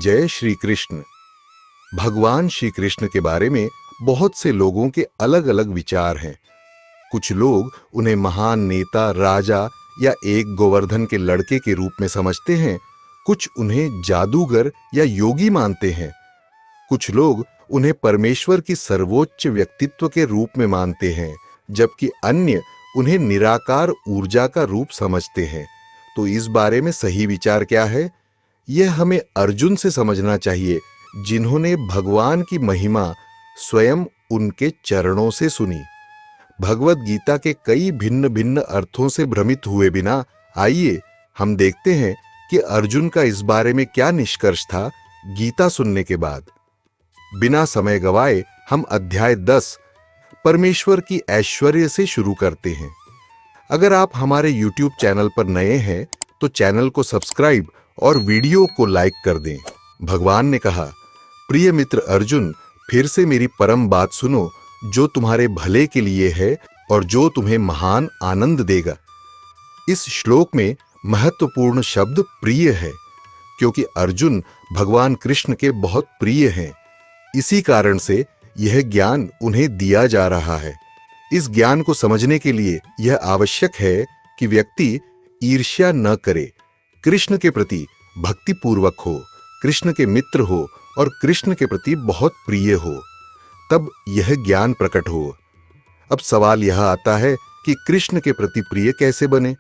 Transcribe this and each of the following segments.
जय श्री कृष्ण। भगवान श्री कृष्ण के बारे में बहुत से लोगों के अलग अलग विचार हैं। कुछ लोग उन्हें महान नेता, राजा या एक गोवर्धन के लड़के के रूप में समझते हैं। कुछ उन्हें जादूगर या योगी मानते हैं। कुछ लोग उन्हें परमेश्वर की सर्वोच्च व्यक्तित्व के रूप में मानते हैं, जबकि अन्य उन्हें निराकार ऊर्जा का रूप समझते हैं। तो इस बारे में सही विचार क्या है, यह हमें अर्जुन से समझना चाहिए, जिन्होंने भगवान की महिमा स्वयं उनके चरणों से सुनी। भगवत गीता के कई भिन्न भिन्न अर्थों से भ्रमित हुए बिना आइए हम देखते हैं कि अर्जुन का इस बारे में क्या निष्कर्ष था गीता सुनने के बाद। बिना समय गवाए हम अध्याय 10 परमेश्वर की ऐश्वर्य से शुरू करते हैं। अगर आप हमारे YouTube चैनल पर नए हैं तो चैनल को सब्सक्राइब और वीडियो को लाइक कर दें। भगवान ने कहा, प्रिय मित्र अर्जुन, फिर से मेरी परम बात सुनो, जो तुम्हारे भले के लिए है और जो तुम्हें महान आनंद देगा। इस श्लोक में महत्वपूर्ण शब्द प्रिय है, क्योंकि अर्जुन भगवान कृष्ण के बहुत प्रिय हैं। इसी कारण से यह ज्ञान उन्हें दिया जा रहा है। इस ज्ञान को समझने के लिए यह आवश्यक है कि व्यक्ति ईर्ष्या न करे, कृष्ण के प्रति भक्ति पूर्वक हो, कृष्ण के मित्र हो और कृष्ण के प्रति बहुत प्रिय हो, तब यह ज्ञान प्रकट हो। अब सवाल यह आता है कि कृष्ण के प्रति प्रिय कैसे बने।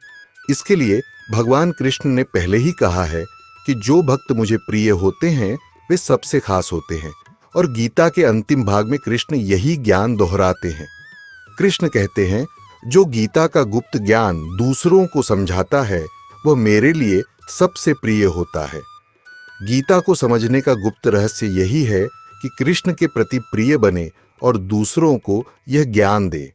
इसके लिए भगवान कृष्ण ने पहले ही कहा है कि जो भक्त मुझे प्रिय होते हैं वे सबसे खास होते हैं, और गीता के अंतिम भाग में कृष्ण यही ज्ञान दोहराते हैं। कृष्ण कहते हैं, जो गीता का गुप्त ज्ञान दूसरों को समझाता है वह मेरे लिए सबसे प्रिय होता है। गीता को समझने का गुप्त रहस्य यही है कि कृष्ण के प्रति प्रिय बने और दूसरों को यह ज्ञान दे।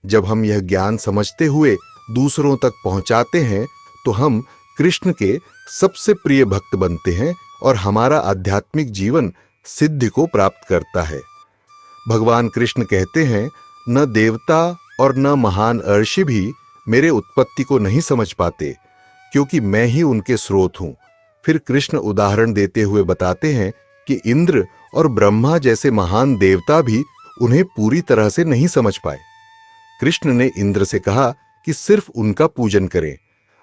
जब हम यह ज्ञान समझते हुए दूसरों तक पहुंचाते हैं तो हम कृष्ण के सबसे प्रिय भक्त बनते हैं और हमारा आध्यात्मिक जीवन सिद्धि को प्राप्त करता है। भगवान कृष्ण कहते हैं, न देवता और न महान ऋषि भी मेरे उत्पत्ति को नहीं समझ पाते, क्योंकि मैं ही उनके स्रोत हूं। फिर कृष्ण उदाहरण देते हुए बताते हैं कि इंद्र और ब्रह्मा जैसे महान देवता भी उन्हें पूरी तरह से नहीं समझ पाए। कृष्ण ने इंद्र से कहा कि सिर्फ उनका पूजन करें,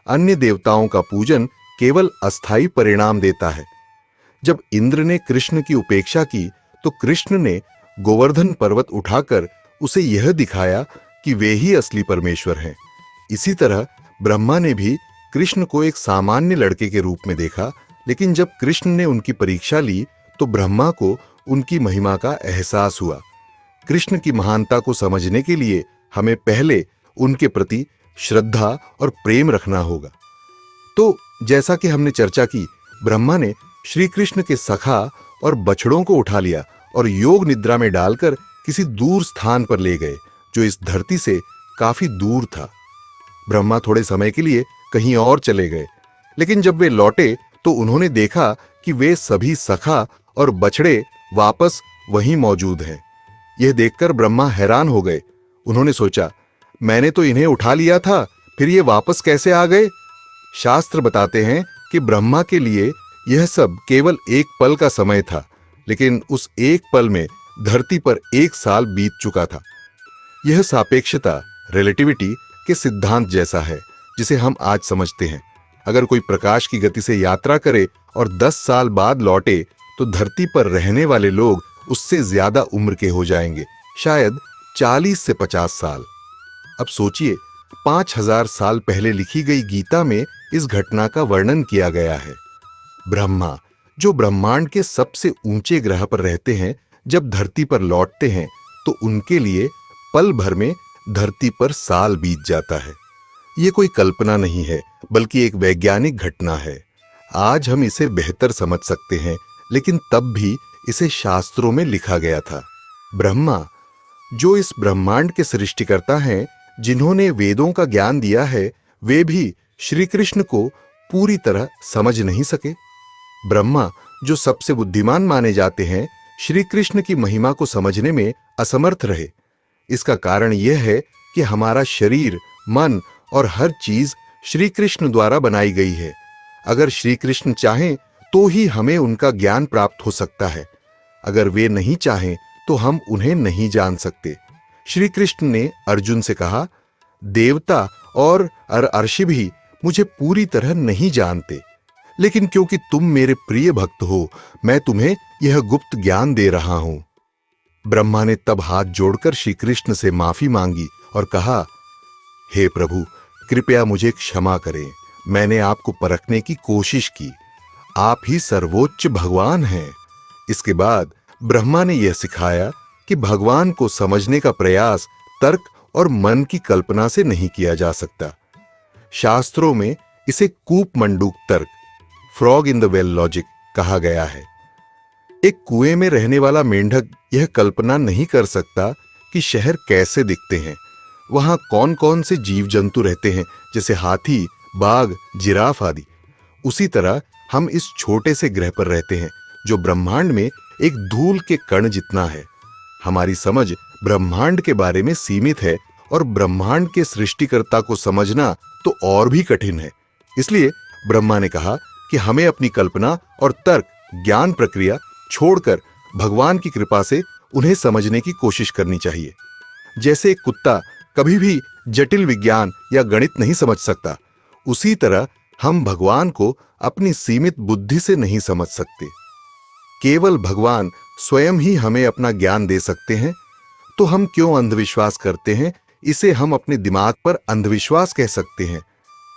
अन्य देवताओं का पूजन केवल अस्थायी परिणाम देता है। जब इंद्र ने कृष्ण की उपेक्षा की तो कृष्ण ने गोवर्धन पर्वत उठाकर उसे यह दिखाया कि वे ही असली परमेश्वर हैं। इसी तरह ब्रह्मा ने भी कृष्ण को एक सामान्य लड़के के रूप में देखा, लेकिन जब कृष्ण ने उनकी परीक्षा ली तो ब्रह्मा को उनकी महिमा का एहसास हुआ। कृष्ण की महानता को समझने के लिए हमें पहले उनके प्रति श्रद्धा और प्रेम रखना होगा। तो जैसा कि हमने चर्चा की, ब्रह्मा ने श्री कृष्ण के सखा और बछड़ों को उठा लिया और योग निद्रा में डालकर किसी दूर स्थान पर ले गए, जो इस धरती से काफी दूर था। ब्रह्मा थोड़े समय के लिए कहीं और चले गए, लेकिन जब वे लौटे तो उन्होंने देखा कि वे सभी सखा और बछड़े वापस वहीं मौजूद हैं। यह देखकर ब्रह्मा हैरान हो गए। उन्होंने सोचा, मैंने तो इन्हें उठा लिया था, फिर ये वापस कैसे आ गए? शास्त्र बताते हैं कि ब्रह्मा के लिए यह सब केवल एक पल का समय था, लेकिन उस एक पल में धरती पर 1 साल बीत चुका था। यह सापेक्षता, रिलेटिविटी के सिद्धांत जैसा है, जिसे हम आज समझते हैं। अगर कोई प्रकाश की गति से यात्रा करे और 10 साल बाद लौटे तो धरती पर रहने वाले लोग उससे ज्यादा उम्र के हो जाएंगे, शायद 40 से 50 साल। अब सोचिए, 5000 साल पहले लिखी गई गीता में इस घटना का वर्णन किया गया है। ब्रह्मा, जो ब्रह्मांड के सबसे ऊंचे ग्रह पर रहते हैं, जब धरती पर लौटते हैं तो उनके लिए पल भर में धरती पर साल बीत जाता है। यह कोई कल्पना नहीं है, बल्कि एक वैज्ञानिक घटना है। आज हम इसे बेहतर समझ सकते हैं, लेकिन तब भी इसे शास्त्रों में लिखा गया था। ब्रह्मा, जो इस ब्रह्मांड के सृष्टिकर्ता हैं, जिन्होंने वेदों का ज्ञान दिया है, वे भी श्री कृष्ण को पूरी तरह समझ नहीं सके। ब्रह्मा, जो सबसे बुद्धिमान माने जाते हैं, श्री कृष्ण की महिमा को समझने में असमर्थ रहे। इसका कारण यह है कि हमारा शरीर, मन और हर चीज श्री कृष्ण द्वारा बनाई गई है। अगर श्री कृष्ण चाहें तो ही हमें उनका ज्ञान प्राप्त हो सकता है। अगर वे नहीं चाहें तो हम उन्हें नहीं जान सकते। श्री कृष्ण ने अर्जुन से कहा, देवता और अर्षि भी मुझे पूरी तरह नहीं जानते, लेकिन क्योंकि तुम मेरे प्रिय भक्त हो, मैं तुम्हें यह गुप्त ज्ञान दे रहा हूं। ब्रह्मा ने तब हाथ जोड़कर श्री कृष्ण से माफी मांगी और कहा, हे प्रभु, कृपया मुझे क्षमा करें। मैंने आपको परखने की कोशिश की। आप ही सर्वोच्च भगवान हैं। इसके बाद ब्रह्मा ने यह सिखाया कि भगवान को समझने का प्रयास तर्क और मन की कल्पना से नहीं किया जा सकता। शास्त्रों में इसे कूप मंडूक तर्क, frog in the well logic कहा गया है। एक कुएं में रहने वाला मेंढक यह कल्पना नहीं कर सकता कि शहर कैसे दिखते हैं, वहां कौन कौन से जीव जंतु रहते हैं, जैसे हाथी, बाघ, जिराफ आदि। उसी तरह हम इस छोटे से ग्रह पर रहते हैं जो ब्रह्मांड में एक धूल के कण जितना है। हमारी समझ ब्रह्मांड के बारे में सीमित है और ब्रह्मांड के सृष्टिकर्ता को समझना तो और भी कठिन है। इसलिए ब्रह्मा ने कहा कि हमें अपनी कल्पना और तर्क ज्ञान प्रक्रिया छोड़कर भगवान की कृपा से उन्हें समझने की कोशिश करनी चाहिए। जैसे एक कुत्ता कभी भी जटिल विज्ञान या गणित नहीं समझ सकता, उसी तरह हम भगवान को अपनी सीमित बुद्धि से नहीं समझ सकते। केवल भगवान स्वयं ही हमें अपना ज्ञान दे सकते हैं। तो हम क्यों अंधविश्वास करते हैं? इसे हम अपने दिमाग पर अंधविश्वास कह सकते हैं।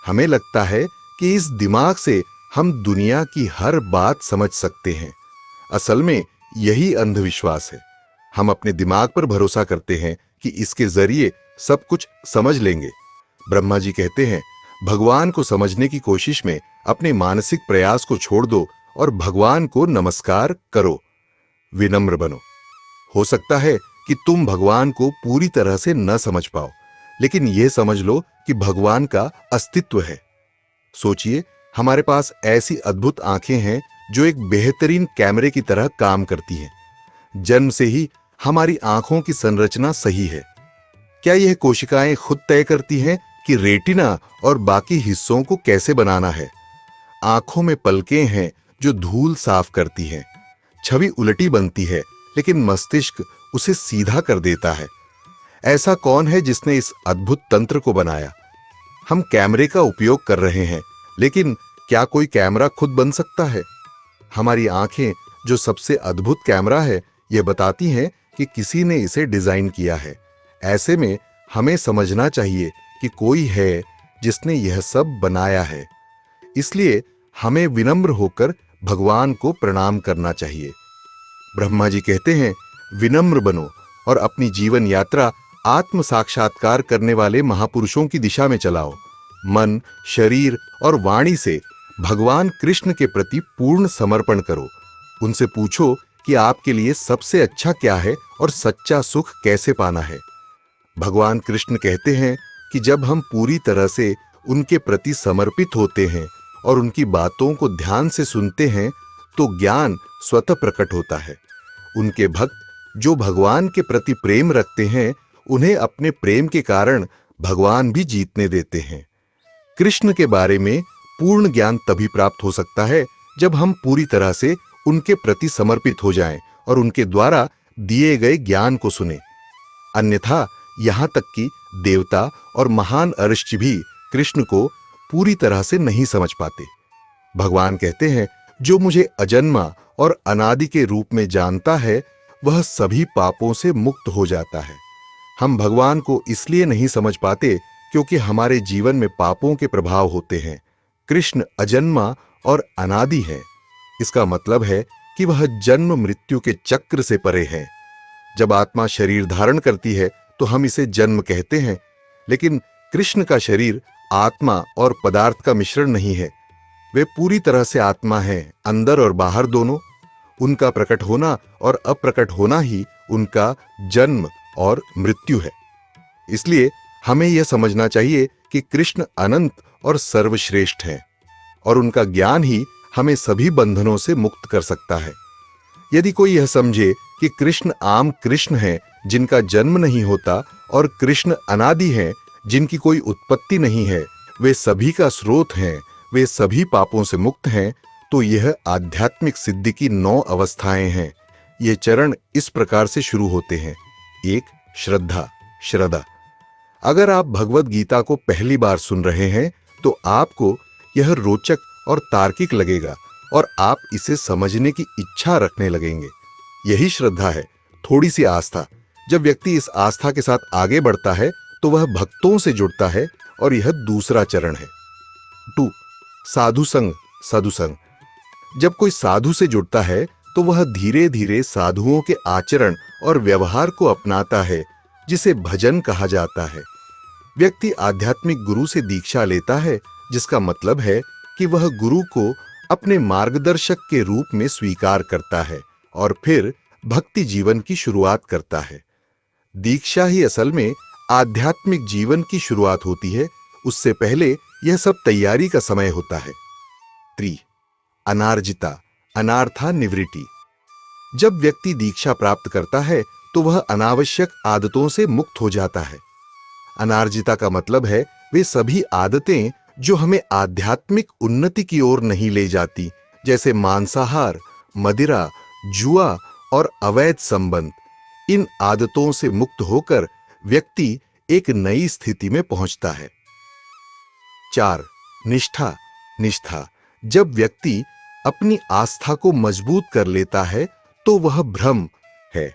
हमें लगता है कि इस दिमाग से हम दुनिया की हर बात समझ सकते हैं। असल में यही अंधविश्वास है। हम अपने दिमाग पर भरोसा करते हैं कि इसके जरिए सब कुछ समझ लेंगे। ब्रह्मा जी कहते हैं, भगवान को समझने की कोशिश में अपने मानसिक प्रयास को छोड़ दो और भगवान को नमस्कार करो, विनम्र बनो। हो सकता है कि तुम भगवान को पूरी तरह से न समझ पाओ, लेकिन यह समझ लो कि भगवान का अस्तित्व है। सोचिए, हमारे पास ऐसी अद्भुत आंखें हैं जो एक बेहतरीन कैमरे की तरह काम करती हैं। जन्म से ही हमारी आंखों की संरचना सही है। क्या यह कोशिकाएं खुद तय करती हैं कि रेटिना और बाकी हिस्सों को कैसे बनाना है? आंखों में पलकें हैं जो धूल साफ करती हैं। छवि उलटी बनती है, लेकिन मस्तिष्क उसे सीधा कर देता है। ऐसा कौन है जिसने इस अद्भुत तंत्र को बनाया? हम कैमरे का उपयोग कर रहे हैं, लेकिन क्या कोई कैमरा खुद बन सकता है? हमारी आंखें, जो सबसे अद्भुत कैमरा है, यह बताती हैं कि किसी ने इसे डिजाइन किया है। ऐसे में हमें समझना चाहिए कि कोई है जिसने यह सब बनाया है। इसलिए हमें विनम्र होकर भगवान को प्रणाम करना चाहिए। ब्रह्मा जी कहते हैं, विनम्र बनो और अपनी जीवन यात्रा आत्म साक्षात्कार करने वाले महापुरुषों की दिशा में चलाओ। मन, शरीर और वाणी से भगवान कृष्ण के प्रति पूर्ण समर्पण करो। उनसे पूछो कि आपके लिए सबसे अच्छा क्या है और सच्चा सुख कैसे पाना है। भगवान कृष्ण कहते हैं कि जब हम पूरी तरह से उनके प्रति समर्पित होते हैं और उनकी बातों को ध्यान से सुनते हैं, तो ज्ञान स्वतः प्रकट होता है। उनके भक्त जो भगवान के प्रति प्रेम रखते हैं, उन्हें अपने प्रेम के कारण भगवान भी जीतने देते हैं। कृष्ण के बारे में पूर्ण ज्ञान तभी प्राप्त हो सकता है जब हम पूरी तरह से उनके प्रति समर्पित हो जाएं और उनके द्वारा दिए गए ज्ञान को सुने। अन्यथा यहां तक कि देवता और महान अर्षि भी कृष्ण को पूरी तरह से नहीं समझ पाते। भगवान कहते हैं, जो मुझे अजन्मा और अनादि के रूप में जानता है, वह सभी पापों से मुक्त हो जाता है। हम भगवान को इसलिए नहीं समझ पाते क्योंकि हमारे जीवन में पापों के प्रभाव होते हैं। कृष्ण अजन्मा और अनादि है। इसका मतलब है कि वह जन्म मृत्यु के चक्र से परे है। जब आत्मा शरीर धारण करती है तो हम इसे जन्म कहते हैं, लेकिन कृष्ण का शरीर आत्मा और पदार्थ का मिश्रण नहीं है। वे पूरी तरह से आत्मा हैं, अंदर और बाहर दोनों। उनका प्रकट होना और अप्रकट होना ही उनका जन्म और मृत्यु है। इसलिए हमें यह समझना चाहिए कि कृष्ण अनंत और सर्वश्रेष्ठ है और उनका ज्ञान ही हमें सभी बंधनों से मुक्त कर सकता है। यदि कोई यह समझे कि कृष्ण आम कृष्ण हैं जिनका जन्म नहीं होता और कृष्ण अनादि हैं जिनकी कोई उत्पत्ति नहीं है, वे सभी का स्रोत हैं, वे सभी पापों से मुक्त हैं, तो यह आध्यात्मिक सिद्धि की 9 अवस्थाएं हैं। ये चरण इस प्रकार से शुरू होते हैं। 1. श्रद्धा। अगर आप भगवद गीता को पहली बार सुन रहे हैं तो आपको यह रोचक और तार्किक लगेगा और आप इसे समझने की इच्छा रखने लगेंगे। यही श्रद्धा है। थोड़ी सी आस्था। जब व्यक्ति इस आस्था के साथ आगे बढ़ता है तो वह भक्तों से जुड़ता है और यह दूसरा चरण है। 2. सदुसंग। जब कोई साधु से जुड़ता है तो वह धीरे धीरे साधुओं के आचरण और व्यवहार को अपनाता है, जिसे भजन कहा जाता है। व्यक्ति आध्यात्मिक गुरु से दीक्षा लेता है, जिसका मतलब है कि वह गुरु को अपने मार्गदर्शक के रूप में स्वीकार करता है और फिर भक्ति जीवन की शुरुआत करता है। दीक्षा ही असल में आध्यात्मिक जीवन की शुरुआत होती है। उससे पहले यह सब तैयारी का समय होता है। 3. अनार्था निवृत्ति। जब व्यक्ति दीक्षा प्राप्त करता है तो वह अनावश्यक आदतों से मुक्त हो जाता है। अनार्जिता का मतलब है वे सभी आदतें जो हमें आध्यात्मिक उन्नति की ओर नहीं ले जाती, जैसे मांसाहार, मदिरा, जुआ और अवैध संबंध। इन आदतों से मुक्त होकर व्यक्ति एक नई स्थिति में पहुंचता है। 4. निष्ठा। जब व्यक्ति अपनी आस्था को मजबूत कर लेता है तो वह ब्रह्म है।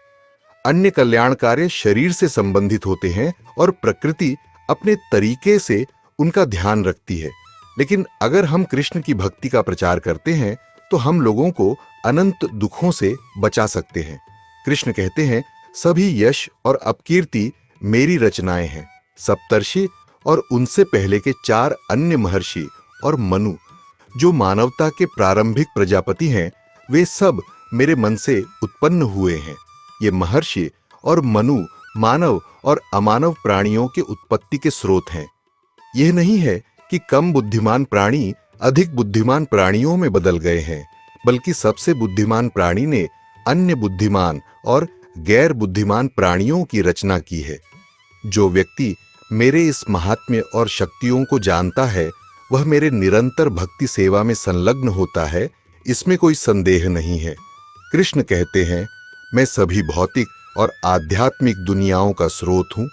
अन्य कल्याण कार्य शरीर से संबंधित होते हैं और प्रकृति अपने तरीके से उनका ध्यान रखती है। लेकिन अगर हम कृष्ण की भक्ति का प्रचार करते हैं तो हम लोगों को अनंत दुखों से बचा सकते हैं। कृष्ण कहते हैं, सभी यश और अपकीर्ति मेरी रचनाएं हैं। सप्तर्षि और उनसे पहले के 4 अन्य महर्षि और मनु, जो मानवता के प्रारंभिक प्रजापति हैं, वे सब मेरे मन से उत्पन्न हुए हैं। ये महर्षि और मनु मानव और अमानव प्राणियों के उत्पत्ति के स्रोत हैं। यह नहीं है कि कम बुद्धिमान प्राणी अधिक बुद्धिमान प्राणियों में बदल गए हैं, बल्कि सबसे बुद्धिमान प्राणी ने अन्य बुद्धिमान और गैर बुद्धिमान प्राणियों की रचना की है। जो व्यक्ति मेरे इस महात्म्य और शक्तियों को जानता है वह मेरे निरंतर भक्ति सेवा में संलग्न होता है, इसमें कोई संदेह नहीं है। कृष्ण कहते हैं, मैं सभी भौतिक और आध्यात्मिक दुनियाओं का स्रोत हूं।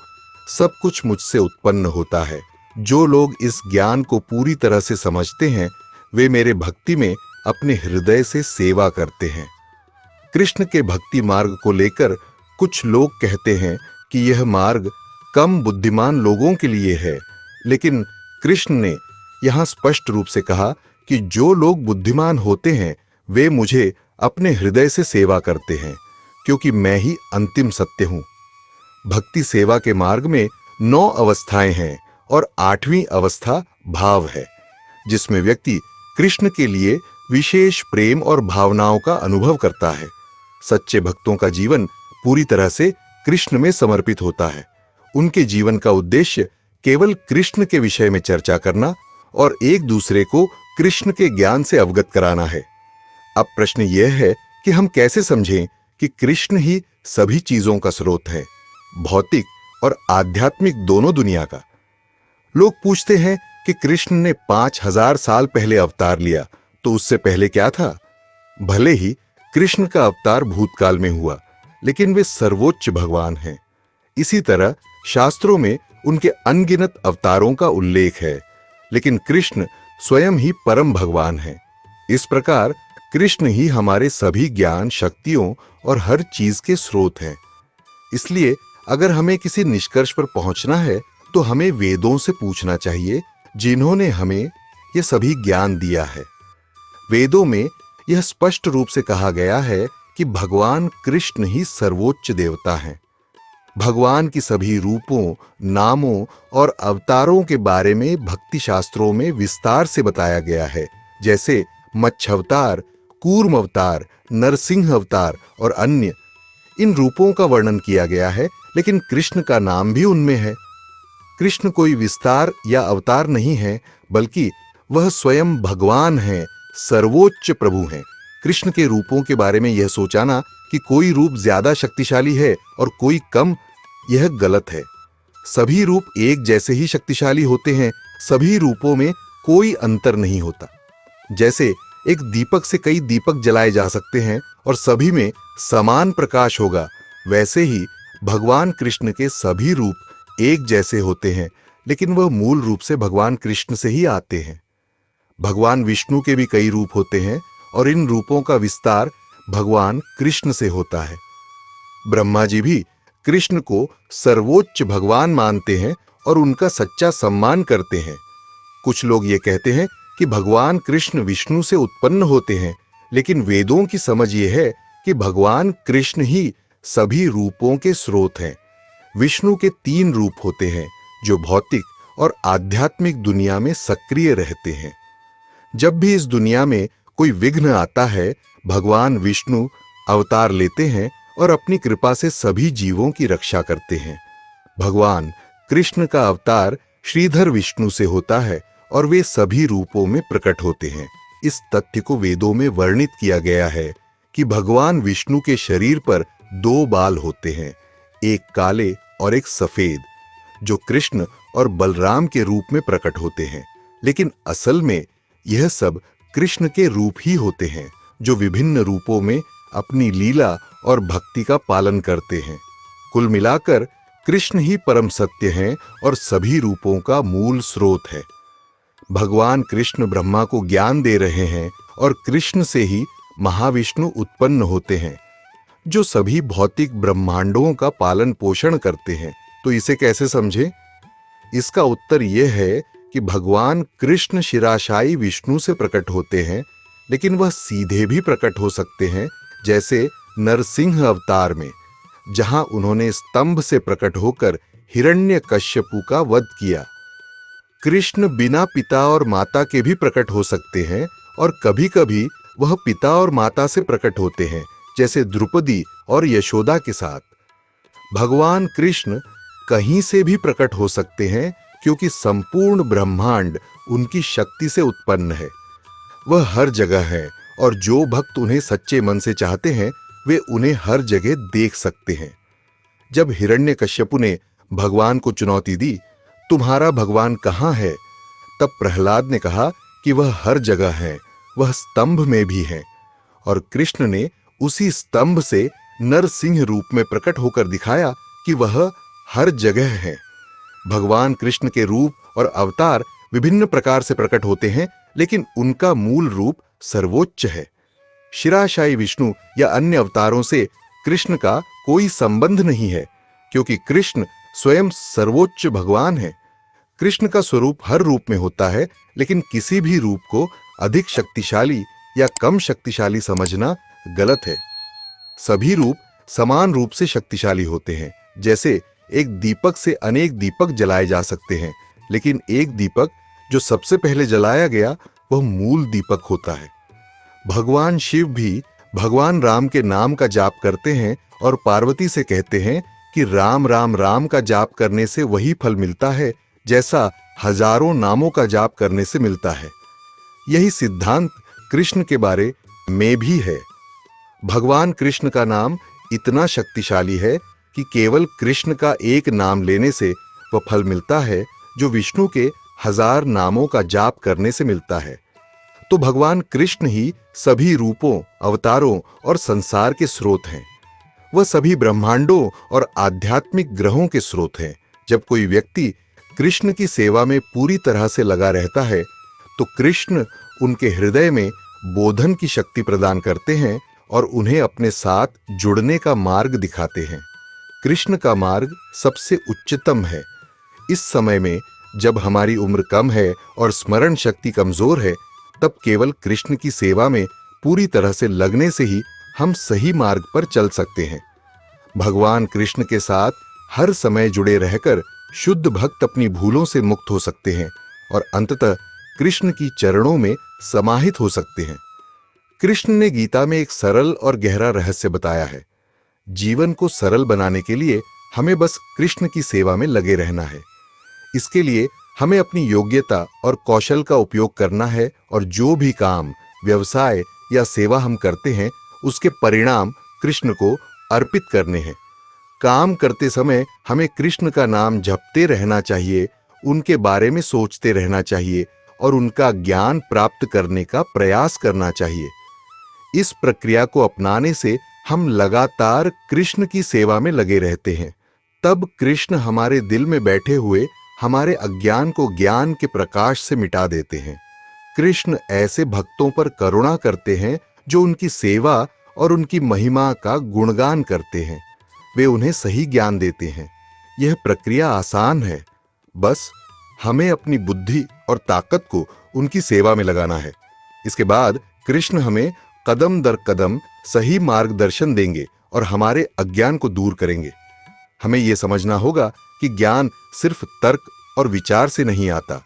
सब कुछ मुझसे उत्पन्न होता है। जो लोग इस ज्ञान को पूरी तरह से समझते हैं वे मेरे भक्ति में अपने हृदय से सेवा करते हैं। कृष्ण के भक्ति मार्ग को लेकर कुछ लोग कहते हैं कि यह मार्ग कम बुद्धिमान लोगों के लिए है, लेकिन कृष्ण ने यहां स्पष्ट रूप से कहा कि जो लोग बुद्धिमान होते हैं वे मुझे अपने हृदय से सेवा करते हैं, क्योंकि मैं ही अंतिम सत्य हूं। भक्ति सेवा के मार्ग में 9 अवस्थाएं हैं और 8वीं अवस्था भाव है, जिसमें व्यक्ति कृष्ण के लिए विशेष प्रेम और भावनाओं का अनुभव करता है। सच्चे भक्तों का जीवन पूरी तरह से कृष्ण में समर्पित होता है। उनके जीवन का उद्देश्य केवल कृष्ण के विषय में चर्चा करना और एक दूसरे को कृष्ण के ज्ञान से अवगत कराना है। अब प्रश्न यह है कि हम कैसे समझें कि कृष्ण ही सभी चीजों का स्रोत है, भौतिक और आध्यात्मिक दोनों दुनिया का। लोग पूछते हैं कि कृष्ण ने 5000 साल पहले अवतार लिया, तो उससे पहले क्या था? भले ही कृष्ण का अवतार भूतकाल में हुआ, लेकिन वे सर्वोच्च भगवान हैं। इसी तरह शास्त्रों में उनके अनगिनत अवतारों का उल्लेख है, लेकिन कृष्ण स्वयं ही परम भगवान हैं। इस प्रकार कृष्ण ही हमारे सभी ज्ञान, शक्तियों और हर चीज के स्रोत हैं। इसलिए अगर हमें किसी निष्कर्ष पर पहुंचना है तो हमें वेदों से पूछना चाहिए, जिन्होंने हमें यह सभी ज्ञान दिया है। वेदों में यह स्पष्ट रूप से कहा गया है कि भगवान कृष्ण ही सर्वोच्च देवता हैं। भगवान की सभी रूपों, नामों और अवतारों के बारे में भक्ति शास्त्रों में विस्तार से बताया गया है, जैसे मत्स्य अवतार, कूर्म अवतार, नरसिंह अवतार और अन्य। इन रूपों का वर्णन किया गया है, लेकिन कृष्ण का नाम भी उनमें है। कृष्ण कोई विस्तार या अवतार नहीं है, बल्कि वह स्वयं भगवान हैं, सर्वोच्च प्रभु हैं। कृष्ण के रूपों के बारे में यह सोचना कि कोई रूप ज्यादा शक्तिशाली है और कोई कम, यह गलत है। सभी रूप एक जैसे ही शक्तिशाली होते हैं। सभी रूपों में कोई अंतर नहीं होता। जैसे एक दीपक से कई दीपक जलाए जा सकते हैं और सभी में समान प्रकाश होगा, वैसे ही भगवान कृष्ण के सभी रूप एक जैसे होते हैं, लेकिन वह मूल रूप से भगवान कृष्ण से ही आते हैं। भगवान विष्णु के भी कई रूप होते हैं और इन रूपों का विस्तार भगवान कृष्ण से होता है। ब्रह्मा जी भी कृष्ण को सर्वोच्च भगवान मानते हैं और उनका सच्चा सम्मान करते हैं। कुछ लोग ये कहते हैं कि भगवान कृष्ण विष्णु से उत्पन्न होते हैं, लेकिन वेदों की समझ ये है कि भगवान कृष्ण ही सभी रूपों के स्रोत हैं। विष्णु के 3 रूप होते हैं जो भौतिक और आध्यात्मिक दुनिया में सक्रिय रहते हैं। जब भी इस दुनिया में कोई विघ्न आता है, भगवान विष्णु अवतार लेते हैं और अपनी कृपा से सभी जीवों की रक्षा करते हैं। भगवान कृष्ण का अवतार श्रीधर विष्णु से होता है और वे सभी रूपों में प्रकट होते हैं। इस तथ्य को वेदों में वर्णित किया गया है कि भगवान विष्णु के शरीर पर 2 बाल होते हैं, एक काले और एक सफेद, जो कृष्ण और बलराम के रूप में प्रकट होते हैं। लेकिन असल में यह सब कृष्ण के रूप ही होते हैं, जो विभिन्न रूपों में अपनी लीला और भक्ति का पालन करते हैं। कुल मिलाकर कृष्ण ही परम सत्य हैं और सभी रूपों का मूल स्रोत है। भगवान कृष्ण ब्रह्मा को ज्ञान दे रहे हैं और कृष्ण से ही महाविष्णु उत्पन्न होते हैं, जो सभी भौतिक ब्रह्मांडों का पालन पोषण करते हैं। तो इसे कैसे समझें? इसका उत्तर यह है कि भगवान कृष्ण शिराशायी विष्णु से प्रकट होते हैं, लेकिन वह सीधे भी प्रकट हो सकते हैं, जैसे नरसिंह अवतार में, जहां उन्होंने स्तंभ से प्रकट होकर हिरण्यकश्यपु का वध किया। कृष्ण बिना पिता और माता के भी प्रकट हो सकते हैं और कभी-कभी वह पिता और माता से प्रकट होते हैं, जैसे द्रुपदी और यशोदा के साथ। भगवान कृष्ण कहीं से भी प्रकट हो सकते हैं, क्योंकि संपूर्ण ब्रह्मांड उनकी शक्ति से उत्पन्न है। वह हर जगह है और जो भक्त उन्हें सच्चे मन से चाहते हैं, वे उन्हें हर जगह देख सकते हैं। जब हिरण्यकश्यपु ने भगवान को चुनौती दी, तुम्हारा भगवान कहाँ है? तब प्रहलाद ने कहा कि वह हर जगह है, वह स्तंभ में भी है। और कृष्ण ने उसी स्तंभ से नरसिंह रूप में प्रकट होकर दिखाया कि वह हर जगह है। भगवान कृष्ण के रूप और अवतार विभिन्न प्रकार से प्रकट होते हैं, लेकिन उनका मूल रूप सर्वोच्च है। शिराशायी विष्णु या अन्य अवतारों से कृष्ण का कोई संबंध नहीं है, क्योंकि कृष्ण स्वयं सर्वोच्च भगवान है। कृष्ण का स्वरूप हर रूप में होता है, लेकिन किसी भी रूप को अधिक शक्तिशाली या कम शक्तिशाली समझना गलत है। सभी रूप समान रूप से शक्तिशाली होते हैं। जैसे एक दीपक से अनेक दीपक जलाए जा सकते हैं, लेकिन एक दीपक जो सबसे पहले जलाया गया वह मूल दीपक होता है। भगवान शिव भी भगवान राम के नाम का जाप करते हैं और पार्वती से कहते हैं कि राम राम राम का जाप करने से वही फल मिलता है जैसा हजारों नामों का जाप करने से मिलता है। यही सिद्धांत कृष्ण के बारे में भी है। भगवान कृष्ण का नाम इतना शक्तिशाली है कि केवल कृष्ण का एक नाम लेने से वह फल मिलता है जो विष्णु के 1000 नामों का जाप करने से मिलता है। तो भगवान कृष्ण ही सभी रूपों, अवतारों और संसार के स्रोत हैं। वह सभी ब्रह्मांडों और आध्यात्मिक ग्रहों के स्रोत हैं। जब कोई व्यक्ति कृष्ण की सेवा में पूरी तरह से लगा रहता है, तो कृष्ण उनके हृदय में बोधन की शक्ति प्रदान करते हैं और उन्हें अपने साथ जुड़ने का मार्ग दिखाते हैं। कृष्ण का मार्ग सबसे उच्चतम है। इस समय में जब हमारी उम्र कम है और स्मरण शक्ति कमजोर है, तब केवल कृष्ण की सेवा में पूरी तरह से लगने से ही हम सही मार्ग पर चल सकते हैं। भगवान कृष्ण के साथ हर समय जुड़े रहकर शुद्ध भक्त अपनी भूलों से मुक्त हो सकते हैं और अंततः कृष्ण की चरणों में समाहित हो सकते हैं। कृष्ण ने गीता में एक सरल और गहरा रहस्य बताया है। जीवन को सरल बनाने के लिए हमें बस कृष्ण की सेवा में लगे रहना है। इसके लिए हमें अपनी योग्यता और कौशल का उपयोग करना है और जो भी काम, व्यवसाय या सेवा हम करते हैं, उसके परिणाम कृष्ण को अर्पित करने हैं। काम करते समय हमें कृष्ण का नाम जपते रहना चाहिए, उनके बारे में सोचते रहना चाहिए और उनका ज्ञान प्राप्त करने का प्रयास करना चाहिए। इस प्रक्रिया को अपनाने से हम लगातार कृष्ण की सेवा में लगे रहते हैं। तब कृष्ण हमारे दिल में बैठे हुए हमारे अज्ञान को ज्ञान के प्रकाश से मिटा देते हैं। कृष्ण ऐसे भक्तों पर करुणा करते हैं जो उनकी सेवा और उनकी महिमा का गुणगान करते हैं। वे उन्हें सही ज्ञान देते हैं। यह प्रक्रिया आसान है, बस हमें अपनी बुद्धि और ताकत को उनकी सेवा में लगाना है। इसके बाद कृष्ण हमें कदम दर कदम सही मार्गदर्शन देंगे और हमारे अज्ञान को दूर करेंगे। हमें यह समझना होगा कि ज्ञान सिर्फ तर्क और विचार से नहीं आता।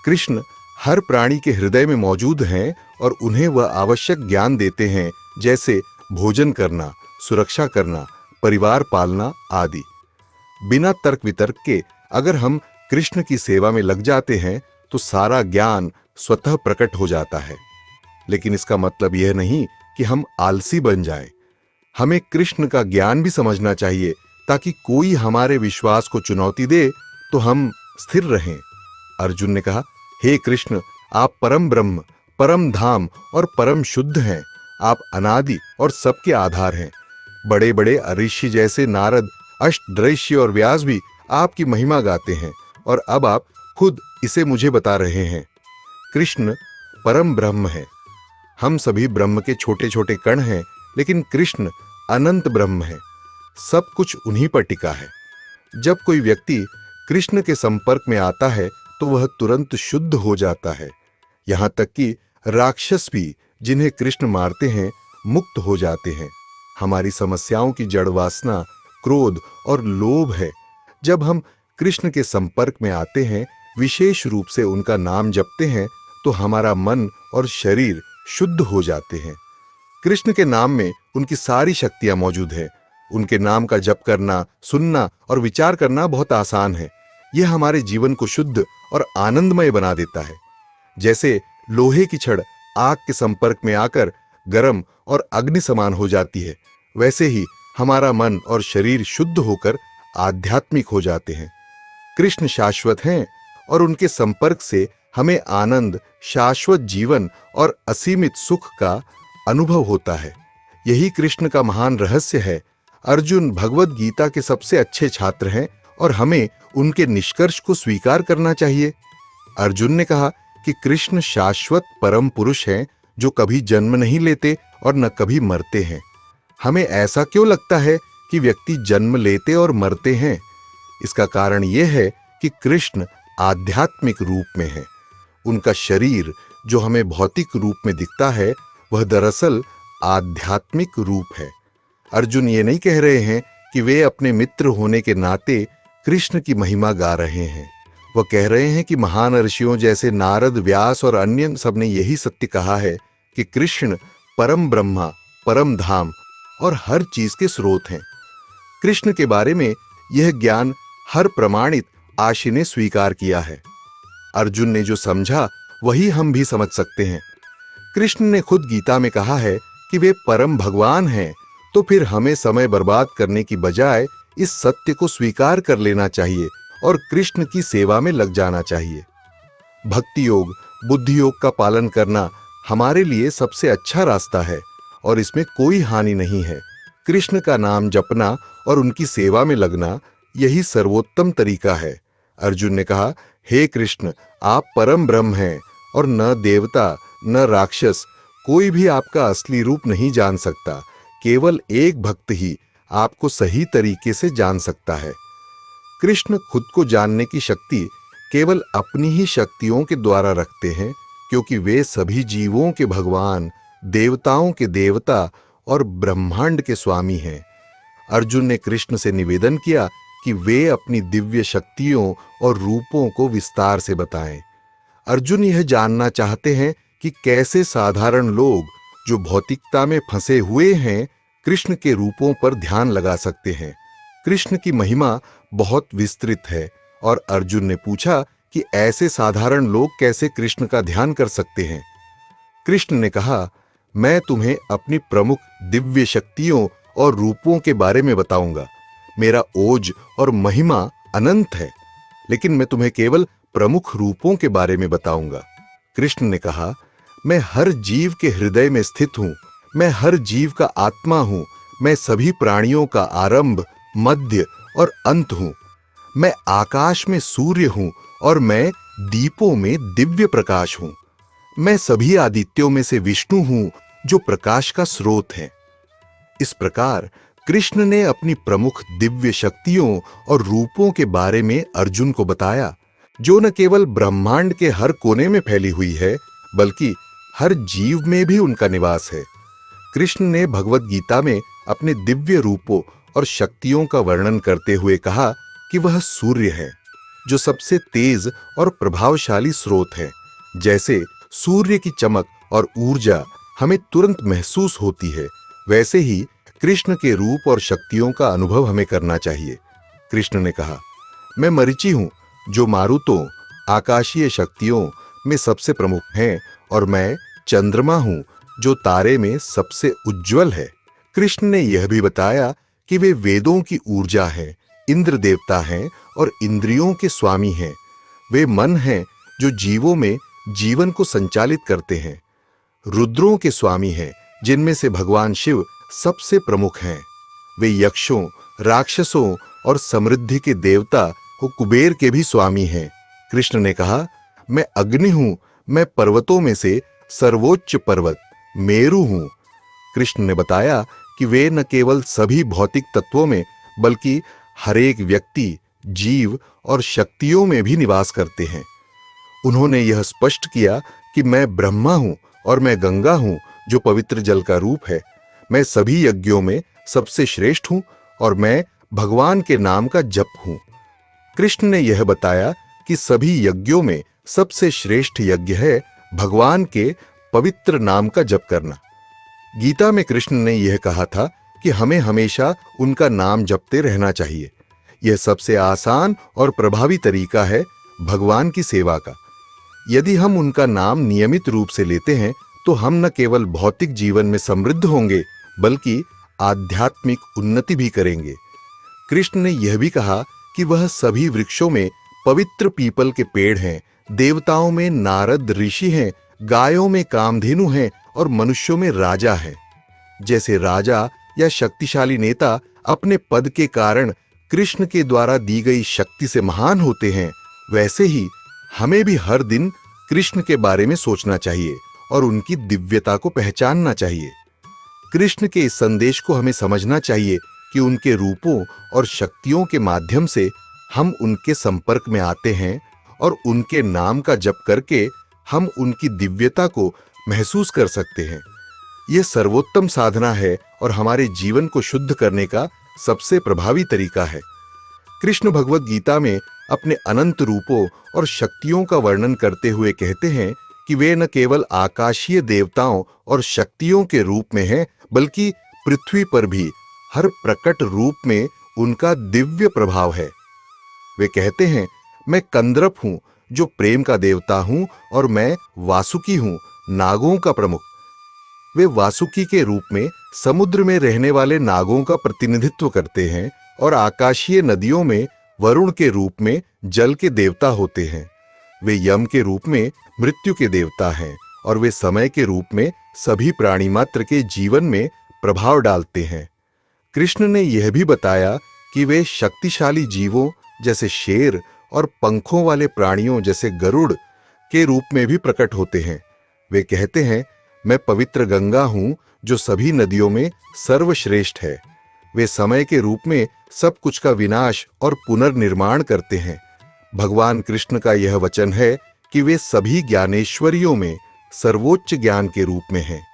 कृष्ण हर प्राणी के हृदय में मौजूद हैं और उन्हें वह आवश्यक ज्ञान देते हैं, जैसे भोजन करना, सुरक्षा करना, परिवार पालना आदि। बिना तर्क वितर्क के अगर हम कृष्ण की सेवा में लग जाते हैं तो सारा ज्ञान स्वतः प्रकट हो जाता है। लेकिन इसका मतलब यह नहीं कि हम आलसी बन जाएं। हमें कृष्ण का ज्ञान भी समझना चाहिए ताकि कोई हमारे विश्वास को चुनौती दे तो हम स्थिर रहें। अर्जुन ने कहा, हे कृष्ण, आप परम ब्रह्म, परम धाम और परम शुद्ध हैं। आप अनादि और सबके आधार हैं। बड़े बड़े ऋषि जैसे नारद, अष्टदृश्य और व्यास भी आपकी महिमा गाते हैं और अब आप खुद इसे मुझे बता रहे हैं। कृष्ण परम ब्रह्म है। हम सभी ब्रह्म के छोटे छोटे कण हैं, लेकिन कृष्ण अनंत ब्रह्म है। सब कुछ उन्हीं पर टिका है। जब कोई व्यक्ति कृष्ण के संपर्क में आता है तो वह तुरंत शुद्ध हो जाता है। यहां तक कि राक्षस भी जिन्हें कृष्ण मारते हैं मुक्त हो जाते हैं। हमारी समस्याओं की जड़ वासना क्रोध और लोभ है। जब हम कृष्ण के संपर्क में आते हैं, विशेष रूप से उनका नाम जपते हैं, तो हमारा मन और शरीर शुद्ध हो जाते हैं। कृष्ण के नाम में उनकी सारी शक्तियां मौजूद हैं। उनके नाम का जप करना, सुनना और विचार करना बहुत आसान है। यह हमारे जीवन को शुद्ध और आनंदमय बना देता है। जैसे लोहे की छड़ आग के संपर्क में आकर गर्म और अग्नि समान हो जाती है, वैसे ही हमारा मन और शरीर शुद्ध होकर आध्यात्मिक हो जाते हैं। कृष्ण शाश्वत हैं और उनके संपर्क से हमें आनंद, शाश्वत जीवन और असीमित सुख का अनुभव होता है। यही कृष्ण का महान रहस्य है। अर्जुन भगवद गीता के सबसे अच्छे छात्र हैं और हमें उनके निष्कर्ष को स्वीकार करना चाहिए। अर्जुन ने कहा कि कृष्ण शाश्वत परम पुरुष हैं जो कभी जन्म नहीं लेते और न कभी मरते हैं। हमें ऐसा क्यों लगता है कि व्यक्ति जन्म लेते और मरते हैं? इसका कारण यह है कि कृष्ण आध्यात्मिक रूप में है। उनका शरीर जो हमें भौतिक रूप में दिखता है, वह दरअसल आध्यात्मिक रूप है। अर्जुन ये नहीं कह रहे हैं कि वे अपने मित्र होने के नाते कृष्ण की महिमा गा रहे हैं। वह कह रहे हैं कि महान ऋषियों जैसे नारद, व्यास और अन्य सबने यही सत्य कहा है कि कृष्ण परम ब्रह्मा, परम धाम और हर चीज के स्रोत हैं। कृष्ण के बारे में यह ज्ञान हर प्रमाणित आशी ने स्वीकार किया है। अर्जुन ने जो समझा वही हम भी समझ सकते हैं। कृष्ण ने खुद गीता में कहा है कि वे परम भगवान हैं, तो फिर हमें समय बर्बाद करने की बजाय इस सत्य को स्वीकार कर लेना चाहिए और कृष्ण की सेवा में लग जाना चाहिए। भक्ति योग, बुद्धि योग का पालन करना हमारे लिए सबसे अच्छा रास्ता है और इसमें कोई हानि नहीं है। कृष्ण का नाम जपना और उनकी सेवा में लगना यही सर्वोत्तम तरीका है। अर्जुन ने कहा, हे कृष्ण, आप परम ब्रह्म हैं और न देवता न राक्षस कोई भी आपका असली रूप नहीं जान सकता। केवल एक भक्त ही आपको सही तरीके से जान सकता है। कृष्ण खुद को जानने की शक्ति केवल अपनी ही शक्तियों के द्वारा रखते हैं, क्योंकि वे सभी जीवों के भगवान, देवताओं के देवता और ब्रह्मांड के स्वामी हैं। अर्जुन ने कृष्ण से निवेदन किया कि वे अपनी दिव्य शक्तियों और रूपों को विस्तार से बताएं। अर्जुन यह जानना चाहते हैं कि कैसे साधारण लोग जो भौतिकता में फंसे हुए हैं, कृष्ण के रूपों पर ध्यान लगा सकते हैं। कृष्ण की महिमा बहुत विस्तृत है और अर्जुन ने पूछा कि ऐसे साधारण लोग कैसे कृष्ण का ध्यान कर सकते हैं। कृष्ण ने कहा, मैं तुम्हें अपनी प्रमुख दिव्य शक्तियों और रूपों के बारे में बताऊंगा। मेरा ओज और महिमा अनंत है, लेकिन मैं तुम्हें केवल प्रमुख रूपों के बारे में बताऊंगा। कृष्ण ने कहा, मैं हर जीव के हृदय में स्थित हूं, मैं हर जीव का आत्मा हूं, मैं सभी प्राणियों का आरंभ, मध्य और अंत हूं। मैं आकाश में सूर्य हूं और मैं दीपों में दिव्य प्रकाश हूं। मैं सभी आदित्यों में से विष्णु हूं जो प्रकाश का स्रोत है। इस प्रकार कृष्ण ने अपनी प्रमुख दिव्य शक्तियों और रूपों के बारे में अर्जुन को बताया, जो न केवल ब्रह्मांड के हर कोने में फैली हुई है, बल्कि हर जीव में भी उनका निवास है। कृष्ण ने भगवत गीता में अपने दिव्य रूपों और शक्तियों का वर्णन करते हुए कहा कि वह सूर्य है, जो सबसे तेज और प्रभावशाली स्रोत है। जैसे सूर्य की चमक और ऊर्जा हमें तुरंत महसूस होती है, वैसे ही कृष्ण के रूप और शक्तियों का अनुभव हमें करना चाहिए। कृष्ण ने कहा, मैं मरीचि हूं, जो मारुतों, आकाशीय शक्तियों में सबसे प्रमुख हैं, और मैं चंद्रमा हूं, जो तारे में सबसे उज्जवल है। कृष्ण ने यह भी बताया कि वे वेदों की ऊर्जा हैं, इंद्र देवता हैं और इंद्रियों के स्वामी हैं। वे मन हैं जो जीवों में जीवन को संचालित करते हैं। रुद्रों के स्वामी हैं, जिनमें से भगवान शिव सबसे प्रमुख हैं। वे यक्षों, राक्षसों और समृद्धि के देवता और कुबेर के भी स्वामी हैं। कृष्ण ने कहा, मैं अग्नि हूं, मैं पर्वतों में से सर्वोच्च पर्वत मेरु हूं। कृष्ण ने बताया कि वे न केवल सभी भौतिक तत्वों में, बल्कि हर एक व्यक्ति, जीव और शक्तियों में भी निवास करते हैं। उन्होंने यह स्पष्ट किया कि मैं ब्रह्मा हूं और मैं गंगा हूं, जो पवित्र जल का रूप है। मैं सभी यज्ञों में सबसे श्रेष्ठ हूं और मैं भगवान के नाम का जप हूं। कृष्ण ने यह बताया कि सभी यज्ञों में सबसे श्रेष्ठ यज्ञ है भगवान के पवित्र नाम का जप करना। गीता में कृष्ण ने यह कहा था कि हमें हमेशा उनका नाम जपते रहना चाहिए। यह सबसे आसान और प्रभावी तरीका है भगवान की सेवा का। यदि हम उनका नाम नियमित रूप से लेते हैं, तो हम न केवल भौतिक जीवन में समृद्ध होंगे, बल्कि आध्यात्मिक उन्नति भी करेंगे। कृष्ण ने यह भी कहा कि वह सभी वृक्षों में पवित्र पीपल के पेड़ हैं, देवताओं में नारद ऋषि हैं, गायों में कामधेनु हैं और मनुष्यों में राजा हैं। जैसे राजा या शक्तिशाली नेता अपने पद के कारण कृष्ण के द्वारा दी गई शक्ति से महान होते हैं, वैसे ही हमें भी हर दिन कृष्ण के बारे में सोचना चाहिए और उनकी दिव्यता को पहचानना चाहिए। कृष्ण के इस संदेश को हमें समझना चाहिए कि उनके रूपों और शक्तियों के माध्यम से हम उनके संपर्क में आते हैं और उनके नाम का जप करके हम उनकी दिव्यता को महसूस कर सकते हैं। यह सर्वोत्तम साधना है और हमारे जीवन को शुद्ध करने का सबसे प्रभावी तरीका है। कृष्ण भगवत गीता में अपने अनंत रूपों और शक्तियों का वर्णन करते हुए कहते हैं कि वे न केवल आकाशीय देवताओं और शक्तियों के रूप में हैं, बल्कि पृथ्वी पर भी हर प्रकट रूप में उनका दिव्य प्रभाव है। वे कहते हैं, मैं कंदर्प हूं, जो प्रेम का देवता हूं, और मैं वासुकी हूं, नागों का प्रमुख। वे वासुकी के रूप में समुद्र में रहने वाले नागों का प्रतिनिधित्व करते हैं और आकाशीय नदियों में वरुण के रूप में जल के देवता होते हैं। वे यम के रूप में मृत्यु के देवता हैं और वे समय के रूप में सभी प्राणी मात्र के जीवन में प्रभाव डालते हैं। कृष्ण ने यह भी बताया कि वे शक्तिशाली जीवों जैसे शेर और पंखों वाले प्राणियों जैसे गरुड़ के रूप में भी प्रकट होते हैं। वे कहते हैं, मैं पवित्र गंगा हूं, जो सभी नदियों में सर्वश्रेष्ठ है। वे समय के रूप में सब कुछ का विनाश और पुनर्निर्माण करते हैं। भगवान कृष्ण का यह वचन है कि वे सभी ज्ञानेश्वरियों में सर्वोच्च ज्ञान के रूप में हैं।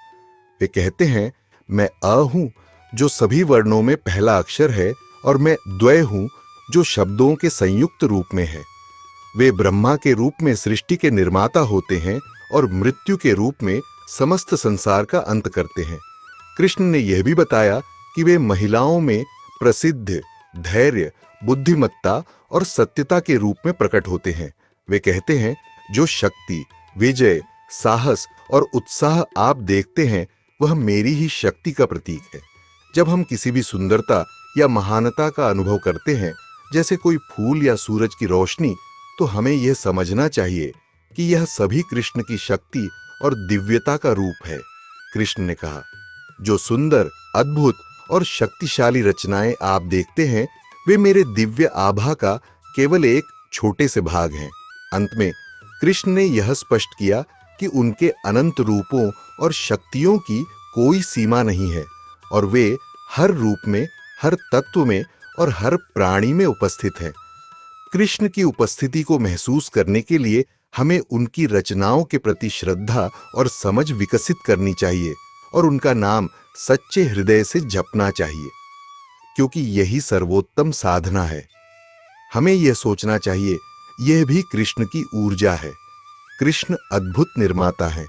वे कहते हैं, मैं अ हूं, जो सभी वर्णों में पहला अक्षर है, और मैं द्वय हूं, जो शब्दों के संयुक्त रूप में है। वे ब्रह्मा के रूप में सृष्टि के निर्माता होते हैं और मृत्यु के रूप में समस्त संसार का अंत करते हैं। कृष्ण ने यह भी बताया कि वे महिलाओं में प्रसिद्ध, धैर्य, बुद्धिमत्ता और सत्यता के रूप में प्रकट होते हैं। वे कहते हैं, जो शक्ति, विजय, साहस और उत्साह आप देखते हैं, वह मेरी ही शक्ति का प्रतीक है। जब हम किसी भी सुंदरता या महानता का अनुभव करते हैं, जैसे कोई फूल या सूरज की रोशनी, तो हमें यह समझना चाहिए कि यह सभी कृष्ण की शक्ति और दिव्यता का रूप है। कृष्ण ने कहा, जो सुंदर, अद्भुत और शक्तिशाली रचनाएं आप देखते हैं, वे मेरे दिव्य आभा का केवल एक छोटे से भाग हैं। अंत में कृष्ण ने यह स्पष्ट किया कि उनके अनंत रूपों और शक्तियों की कोई सीमा नहीं है और वे हर रूप में, हर तत्व में और हर प्राणी में उपस्थित हैं। कृष्ण की उपस्थिति को महसूस करने के लिए हमें उनकी रचनाओं के प्रति श्रद्धा और समझ विकसित करनी चाहिए और उनका नाम सच्चे हृदय से जपना चाहिए, क्योंकि यही सर्वोत्तम साधना है। हमें यह सोचना चाहिए, यह भी कृष्ण की ऊर्जा है। कृष्ण अद्भुत निर्माता है।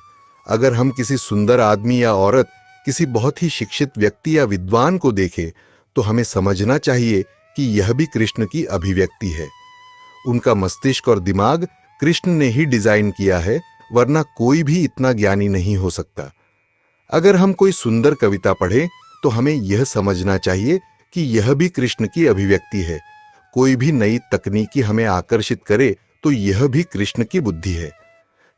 अगर हम किसी सुंदर आदमी या औरत, किसी बहुत ही शिक्षित व्यक्ति या विद्वान को देखें, तो हमें समझना चाहिए कि यह भी कृष्ण की अभिव्यक्ति है। उनका मस्तिष्क और दिमाग कृष्ण ने ही डिजाइन किया है, वरना कोई भी इतना ज्ञानी नहीं हो सकता। अगर हम कोई सुंदर कविता पढ़ें, तो हमें यह समझना चाहिए कि यह भी कृष्ण की अभिव्यक्ति है। कोई भी नई तकनीकी हमें आकर्षित करे, तो यह भी कृष्ण की बुद्धि है।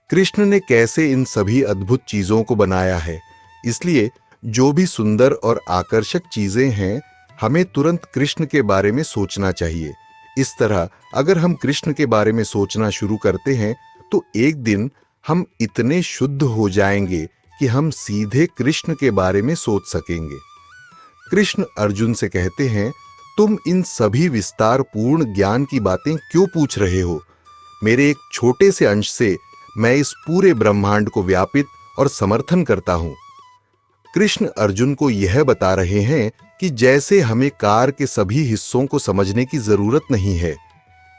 कृष्ण ने कैसे इन सभी अद्भुत चीजों को बनाया है। इसलिए जो भी सुंदर और आकर्षक चीजें हैं, हमें तुरंत कृष्ण के बारे में सोचना चाहिए। इस तरह अगर हम कृष्ण के बारे में सोचना शुरू करते हैं, तो एक दिन हम इतने शुद्ध हो जाएंगे कि हम सीधे कृष्ण के बारे में सोच सकेंगे। कृष्ण अर्जुन से कहते हैं, तुम इन सभी विस्तार पूर्ण ज्ञान की बातें क्यों पूछ रहे हो? मेरे एक छोटे से अंश से मैं इस पूरे ब्रह्मांड को व्यापित और समर्थन करता हूं। कृष्ण अर्जुन को यह बता रहे हैं कि जैसे हमें कार के सभी हिस्सों को समझने की जरूरत नहीं है,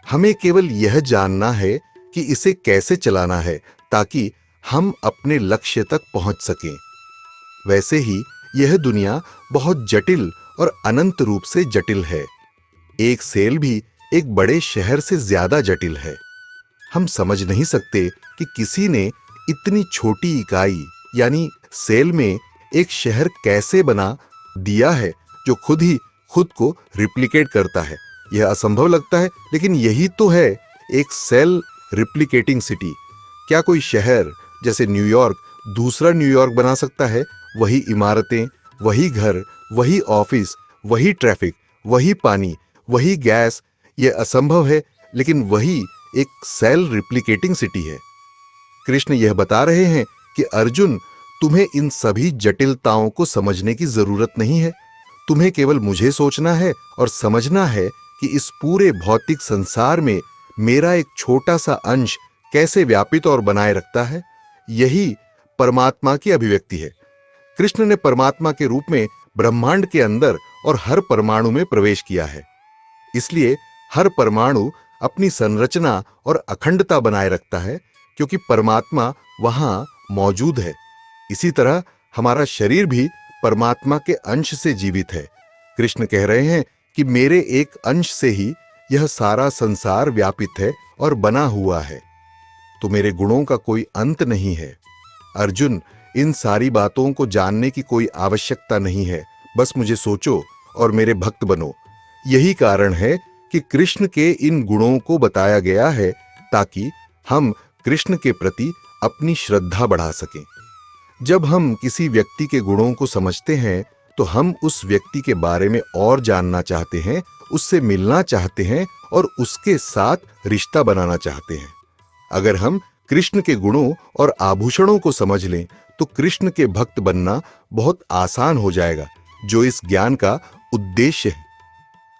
हमें केवल यह जानना है कि इसे कैसे चलाना है, ताकि हम अपने लक्ष्य तक पहुंच सकें। वैसे ही यह दुनिया बहुत जटिल और अनंत रूप से जटिल है। एक सेल भी एक बड़े शहर से ज्यादा जटिल है। हम समझ नहीं सकते कि किसी ने इतनी छोटी इकाई यानी सेल में एक शहर कैसे बना दिया है, जो खुद ही खुद को रिप्लिकेट करता है। यह असंभव लगता है, लेकिन यही तो है एक सेल रिप्लिकेटिंग सिटी। क्या कोई शहर जैसे न्यूयॉर्क दूसरा न्यूयॉर्क बना सकता है? वही इमारतें, वही घर, वही ऑफिस, वही ट्रैफिक, वही पानी, वही गैस। यह असंभव है, लेकिन वही एक सेल रिप्लिकेटिंग सिटी है। कृष्ण यह बता रहे हैं कि अर्जुन, तुम्हें इन सभी जटिलताओं को समझने की जरूरत नहीं है। तुम्हें केवल मुझे सोचना है और समझना है कि इस पूरे भौतिक संसार में मेरा एक छोटा सा अंश कैसे व्यापित और बनाए रखता है। यही परमात्मा की अभिव्यक्ति है। कृष्ण ने परमात्मा के रूप में ब्रह्मांड के अंदर और हर परमाणु में प्रवेश किया है। इसलिए हर परमाणु अपनी संरचना और अखंडता बनाए रखता है, क्योंकि परमात्मा वहां मौजूद है। इसी तरह हमारा शरीर भी परमात्मा के अंश से जीवित है। कृष्ण कह रहे हैं कि मेरे एक अंश से ही यह सारा संसार व्यापित है और बना हुआ है। तो मेरे गुणों का कोई अंत नहीं है। अर्जुन, इन सारी बातों को जानने की कोई आवश्यकता नहीं है। बस मुझे सोचो और मेरे भक्त बनो। यही कारण है कि कृष्ण के इन गुणों को बताया गया है, ताकि हम कृष्ण के प्रति अपनी श्रद्धा बढ़ा सकें। जब हम किसी व्यक्ति के गुणों को समझते हैं, तो हम उस व्यक्ति के बारे में और जानना चाहते हैं, उससे मिलना चाहते हैं और उसके साथ रिश्ता बनाना चाहते हैं। अगर हम कृष्ण के गुणों और आभूषणों को समझ लें, तो कृष्ण के भक्त बनना बहुत आसान हो जाएगा, जो इस ज्ञान का उद्देश्य है।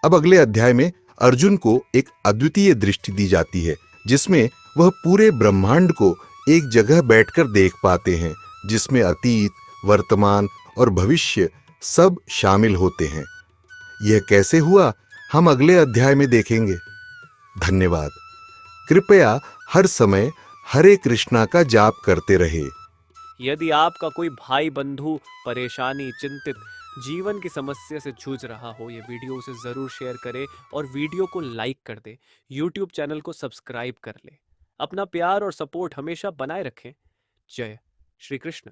अब अगले अध्याय में अर्जुन को एक अद्वितीय दृष्टि दी जाती है, जिसमें वह पूरे ब्रह्मांड को एक जगह बैठकर देख पाते हैं, जिसमें अतीत, वर्तमान और भविष्य सब शामिल होते हैं। यह कैसे हुआ, हम अगले अध्याय में देखेंगे। धन्यवाद। कृपया हर समय हरे कृष्णा का जाप करते रहे। यदि आपका कोई भाई बंधु परेशानी, चिंतित, जीवन की समस्या से जूझ रहा हो, ये वीडियो उसे जरूर शेयर करे और वीडियो को लाइक कर दे। YouTube चैनल को सब्सक्राइब कर ले। अपना प्यार और सपोर्ट हमेशा बनाए रखें। जय श्री कृष्ण।